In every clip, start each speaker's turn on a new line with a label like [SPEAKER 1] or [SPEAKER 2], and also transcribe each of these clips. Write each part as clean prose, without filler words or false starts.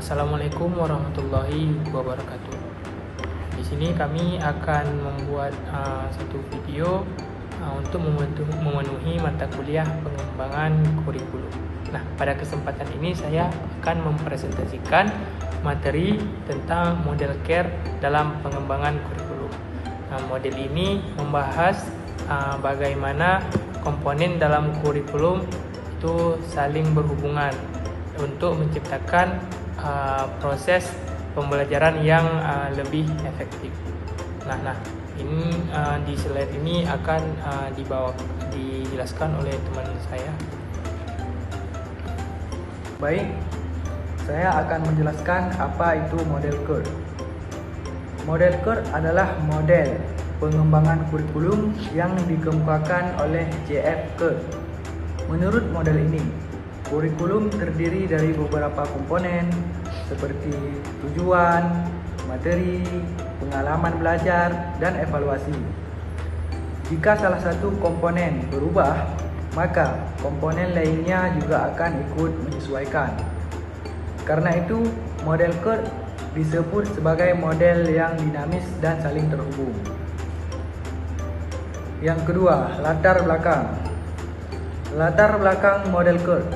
[SPEAKER 1] Assalamualaikum warahmatullahi wabarakatuh. Di sini kami akan membuat satu video untuk memenuhi mata kuliah pengembangan kurikulum. Nah, pada kesempatan ini saya akan mempresentasikan materi tentang model CARE dalam pengembangan kurikulum. Nah, model ini membahas bagaimana komponen dalam kurikulum itu saling berhubungan untuk menciptakan proses pembelajaran yang lebih efektif. Nah, ini di slide ini akan dijelaskan oleh teman saya.
[SPEAKER 2] Baik, saya akan menjelaskan apa itu model CARE. Model CARE adalah model pengembangan kurikulum yang dikemukakan oleh J.F. CARE. Menurut model ini, kurikulum terdiri dari beberapa komponen seperti tujuan, materi, pengalaman belajar, dan evaluasi. Jika salah satu komponen berubah, maka komponen lainnya juga akan ikut menyesuaikan. Karena itu, model CARE disebut sebagai model yang dinamis dan saling terhubung. Yang kedua, latar belakang. Latar belakang model CARE.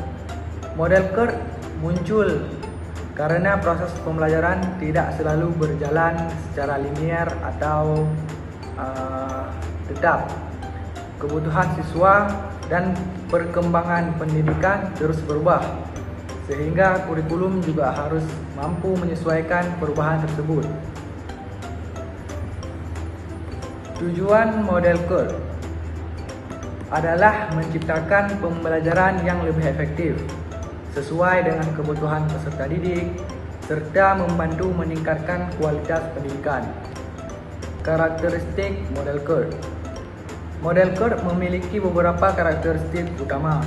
[SPEAKER 2] Model CARE muncul karena proses pembelajaran tidak selalu berjalan secara linear atau tetap. Kebutuhan siswa dan perkembangan pendidikan terus berubah, sehingga kurikulum juga harus mampu menyesuaikan perubahan tersebut. Tujuan model CARE adalah menciptakan pembelajaran yang lebih efektif, sesuai dengan kebutuhan peserta didik, serta membantu meningkatkan kualitas pendidikan. Karakteristik model CARE. Model CARE memiliki beberapa karakteristik utama.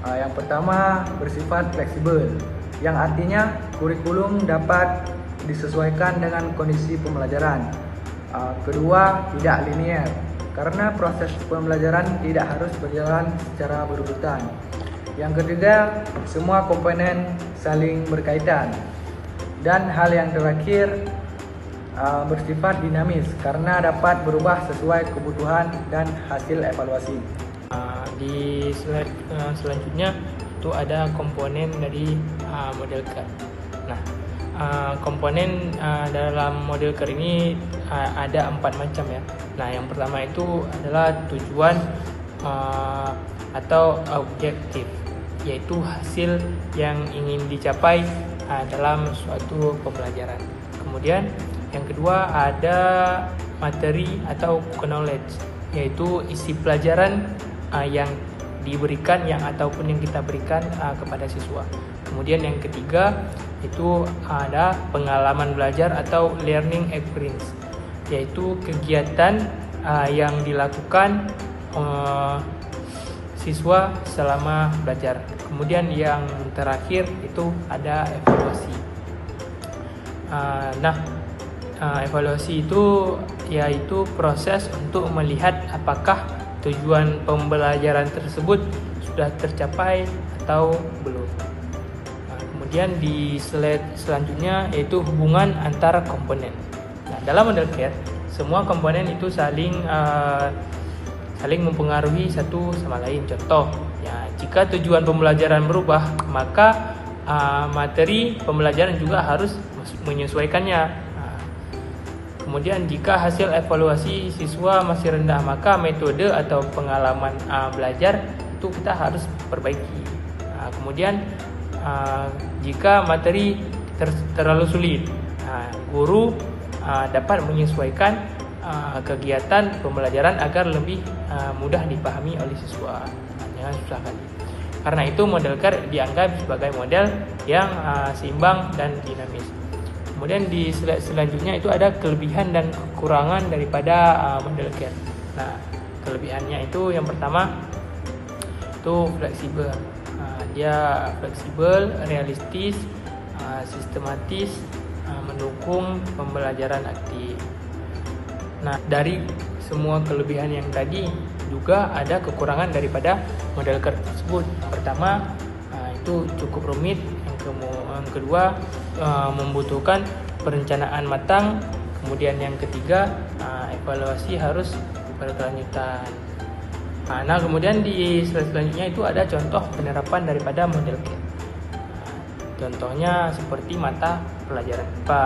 [SPEAKER 2] Yang pertama, bersifat fleksibel, yang artinya kurikulum dapat disesuaikan dengan kondisi pembelajaran. Kedua, tidak linear, karena proses pembelajaran tidak harus berjalan secara berurutan. Yang ketiga, semua komponen saling berkaitan. Dan hal yang terakhir, bersifat dinamis karena dapat berubah sesuai kebutuhan dan hasil evaluasi.
[SPEAKER 1] Di slide selanjutnya itu ada komponen dari model CARE. Nah, komponen dalam model CARE ini ada 4 macam ya. Nah, yang pertama itu adalah tujuan atau objektif, yaitu hasil yang ingin dicapai dalam suatu pembelajaran. Kemudian yang kedua ada materi atau knowledge, yaitu isi pelajaran yang diberikan ataupun yang kita berikan kepada siswa. Kemudian yang ketiga itu ada pengalaman belajar atau learning experience, yaitu kegiatan yang dilakukan siswa selama belajar. Kemudian yang terakhir itu ada evaluasi. Evaluasi itu yaitu proses untuk melihat apakah tujuan pembelajaran tersebut sudah tercapai atau belum. Kemudian di slide selanjutnya yaitu hubungan antara komponen. Nah, dalam model CARE, semua komponen itu saling mempengaruhi satu sama lain. Contoh, ya, jika tujuan pembelajaran berubah, maka materi pembelajaran juga harus menyesuaikannya. Kemudian jika hasil evaluasi siswa masih rendah, maka metode atau pengalaman belajar itu kita harus perbaiki. Kemudian jika materi terlalu sulit, guru dapat menyesuaikan kegiatan pembelajaran agar lebih mudah dipahami oleh siswa. Jangan susah kali. Karena itu model CARE dianggap sebagai model yang seimbang dan dinamis. Kemudian di slide selanjutnya itu ada kelebihan dan kekurangan daripada model CARE. Nah, kelebihannya itu yang pertama itu fleksibel. Dia fleksibel, realistis, sistematis, mendukung pembelajaran aktif. Nah, dari semua kelebihan yang tadi juga ada kekurangan daripada model CARE tersebut. Yang pertama itu cukup rumit. Yang kedua membutuhkan perencanaan matang. Kemudian yang ketiga, evaluasi harus berkelanjutan. Nah, kemudian di slide selanjutnya itu ada contoh penerapan daripada model CARE. Contohnya seperti mata pelajaran IPA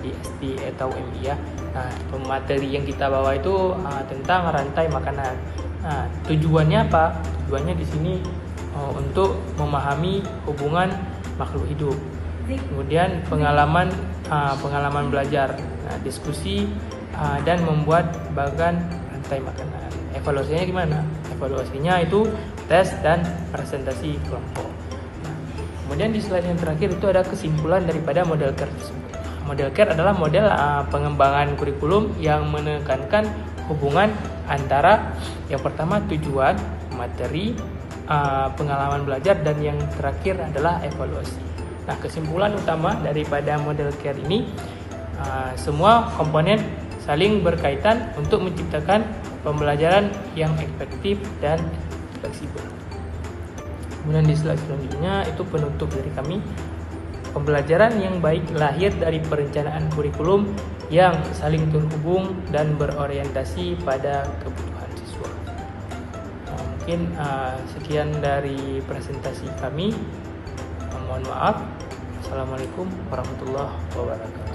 [SPEAKER 1] di SD atau MI ya. Nah, materi yang kita bawa itu tentang rantai makanan. Nah, tujuannya apa? Tujuannya di sini untuk memahami hubungan makhluk hidup. Kemudian pengalaman belajar, diskusi dan membuat bagan rantai makanan. Evaluasinya gimana? Evaluasinya itu tes dan presentasi kelompok. Kemudian di slide yang terakhir itu ada kesimpulan daripada model CARE tersebut. Model CARE adalah model pengembangan kurikulum yang menekankan hubungan antara yang pertama tujuan, materi, pengalaman belajar, dan yang terakhir adalah evaluasi. Nah, kesimpulan utama daripada model CARE ini, semua komponen saling berkaitan untuk menciptakan pembelajaran yang efektif dan fleksibel. Kemudian di slide selanjutnya itu penutup dari kami. Pembelajaran yang baik lahir dari perencanaan kurikulum yang saling terhubung dan berorientasi pada kebutuhan siswa. Mungkin sekian dari presentasi kami. Mohon maaf. Assalamualaikum warahmatullahi wabarakatuh.